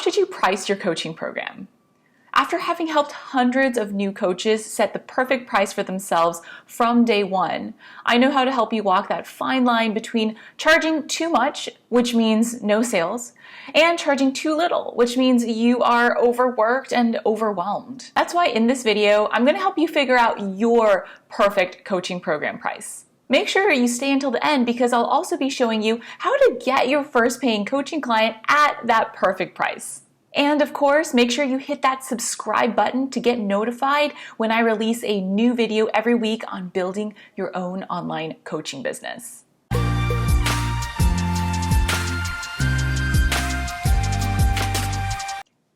how should you price your coaching program? After having helped hundreds of new coaches set the perfect price for themselves from day one, I know how to help you walk that fine line between charging too much, which means no sales, and charging too little, which means you are overworked and overwhelmed. That's why in this video, I'm going to help you figure out your perfect coaching program price. Make sure you stay until the end because I'll also be showing you how to get your first paying coaching client at that perfect price. And of course, make sure you hit that subscribe button to get notified when I release a new video every week on building your own online coaching business.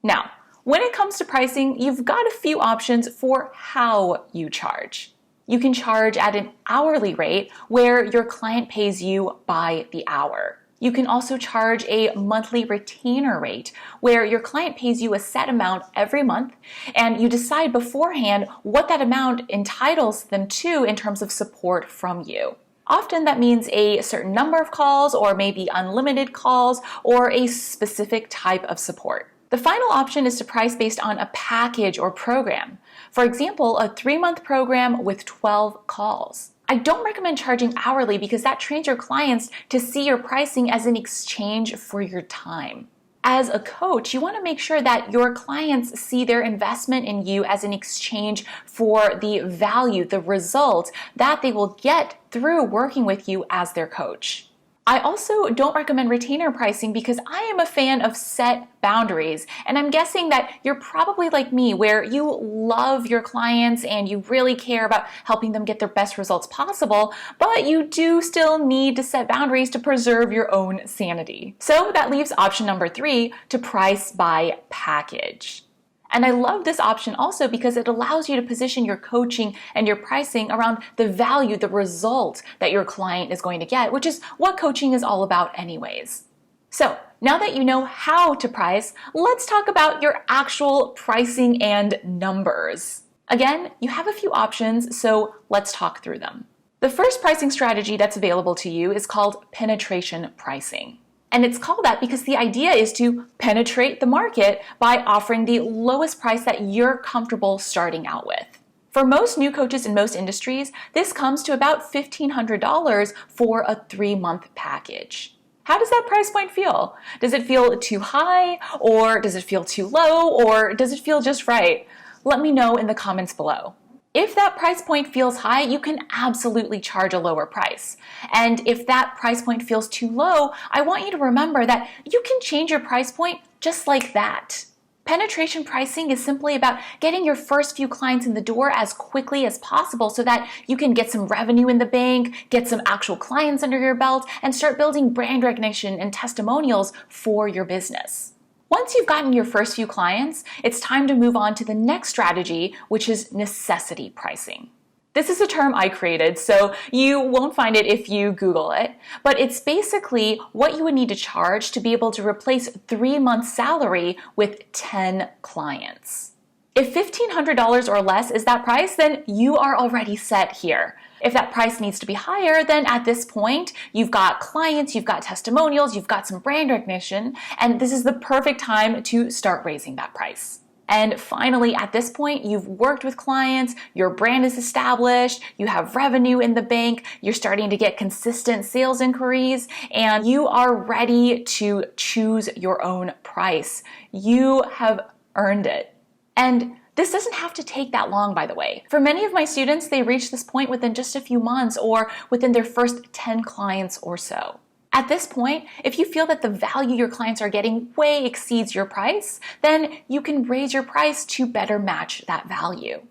Now, when it comes to pricing, you've got a few options for how you charge. You can charge at an hourly rate where your client pays you by the hour. You can also charge a monthly retainer rate where your client pays you a set amount every month and you decide beforehand what that amount entitles them to in terms of support from you. Often that means a certain number of calls or maybe unlimited calls or a specific type of support. The final option is to price based on a package or program. For example, a 3-month program with 12 calls. I don't recommend charging hourly because that trains your clients to see your pricing as an exchange for your time. As a coach, you want to make sure that your clients see their investment in you as an exchange for the value, the result that they will get through working with you as their coach. I also don't recommend retainer pricing because I am a fan of set boundaries, and I'm guessing that you're probably like me where you love your clients and you really care about helping them get their best results possible, but you do still need to set boundaries to preserve your own sanity. So that leaves option number 3, to price by package. And I love this option also because it allows you to position your coaching and your pricing around the value, the result that your client is going to get, which is what coaching is all about anyways. So now that you know how to price, let's talk about your actual pricing and numbers. Again, you have a few options, so let's talk through them. The first pricing strategy that's available to you is called penetration pricing. And it's called that because the idea is to penetrate the market by offering the lowest price that you're comfortable starting out with. For most new coaches in most industries, this comes to about $1,500 for a 3-month package. How does that price point feel? Does it feel too high, or does it feel too low, or does it feel just right? Let me know in the comments below. If that price point feels high, you can absolutely charge a lower price. And if that price point feels too low, I want you to remember that you can change your price point just like that. Penetration pricing is simply about getting your first few clients in the door as quickly as possible so that you can get some revenue in the bank, get some actual clients under your belt, and start building brand recognition and testimonials for your business. Once you've gotten your first few clients, it's time to move on to the next strategy, which is necessity pricing. This is a term I created, so you won't find it if you Google it, but it's basically what you would need to charge to be able to replace 3 months' salary with 10 clients. If $1,500 or less is that price, then you are already set here. If that price needs to be higher, then at this point, you've got clients, you've got testimonials, you've got some brand recognition, and this is the perfect time to start raising that price. And finally, at this point, you've worked with clients, your brand is established, you have revenue in the bank, you're starting to get consistent sales inquiries, and you are ready to choose your own price. You have earned it. And this doesn't have to take that long, by the way. For many of my students, they reach this point within just a few months or within their first 10 clients or so. At this point, if you feel that the value your clients are getting way exceeds your price, then you can raise your price to better match that value.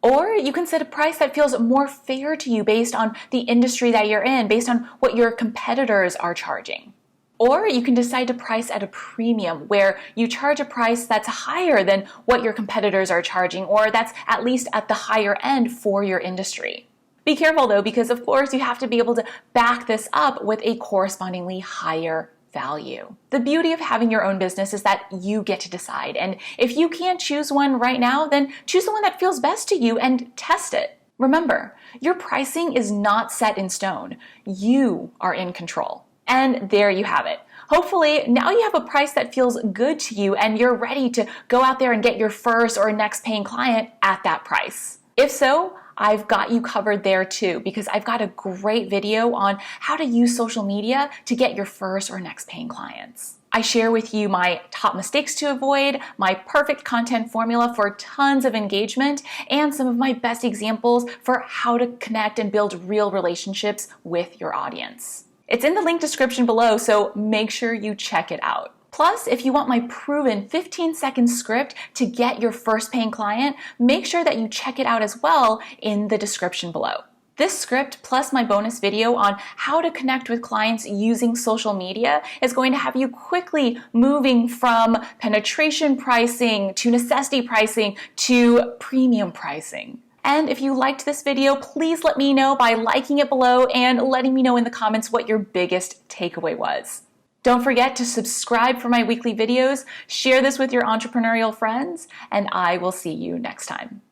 Or you can set a price that feels more fair to you based on the industry that you're in, based on what your competitors are charging. Or you can decide to price at a premium where you charge a price that's higher than what your competitors are charging, or that's at least at the higher end for your industry. Be careful though, because of course you have to be able to back this up with a correspondingly higher value. The beauty of having your own business is that you get to decide. And if you can't choose one right now, then choose the one that feels best to you and test it. Remember, your pricing is not set in stone. You are in control. And there you have it. Hopefully, now you have a price that feels good to you and you're ready to go out there and get your first or next paying client at that price. If so, I've got you covered there too, because I've got a great video on how to use social media to get your first or next paying clients. I share with you my top mistakes to avoid, my perfect content formula for tons of engagement, and some of my best examples for how to connect and build real relationships with your audience. It's in the link description below, so make sure you check it out. Plus, if you want my proven 15-second script to get your first paying client, make sure that you check it out as well in the description below. This script plus my bonus video on how to connect with clients using social media is going to have you quickly moving from penetration pricing to necessity pricing to premium pricing. And if you liked this video, please let me know by liking it below and letting me know in the comments what your biggest takeaway was. Don't forget to subscribe for my weekly videos, share this with your entrepreneurial friends, and I will see you next time.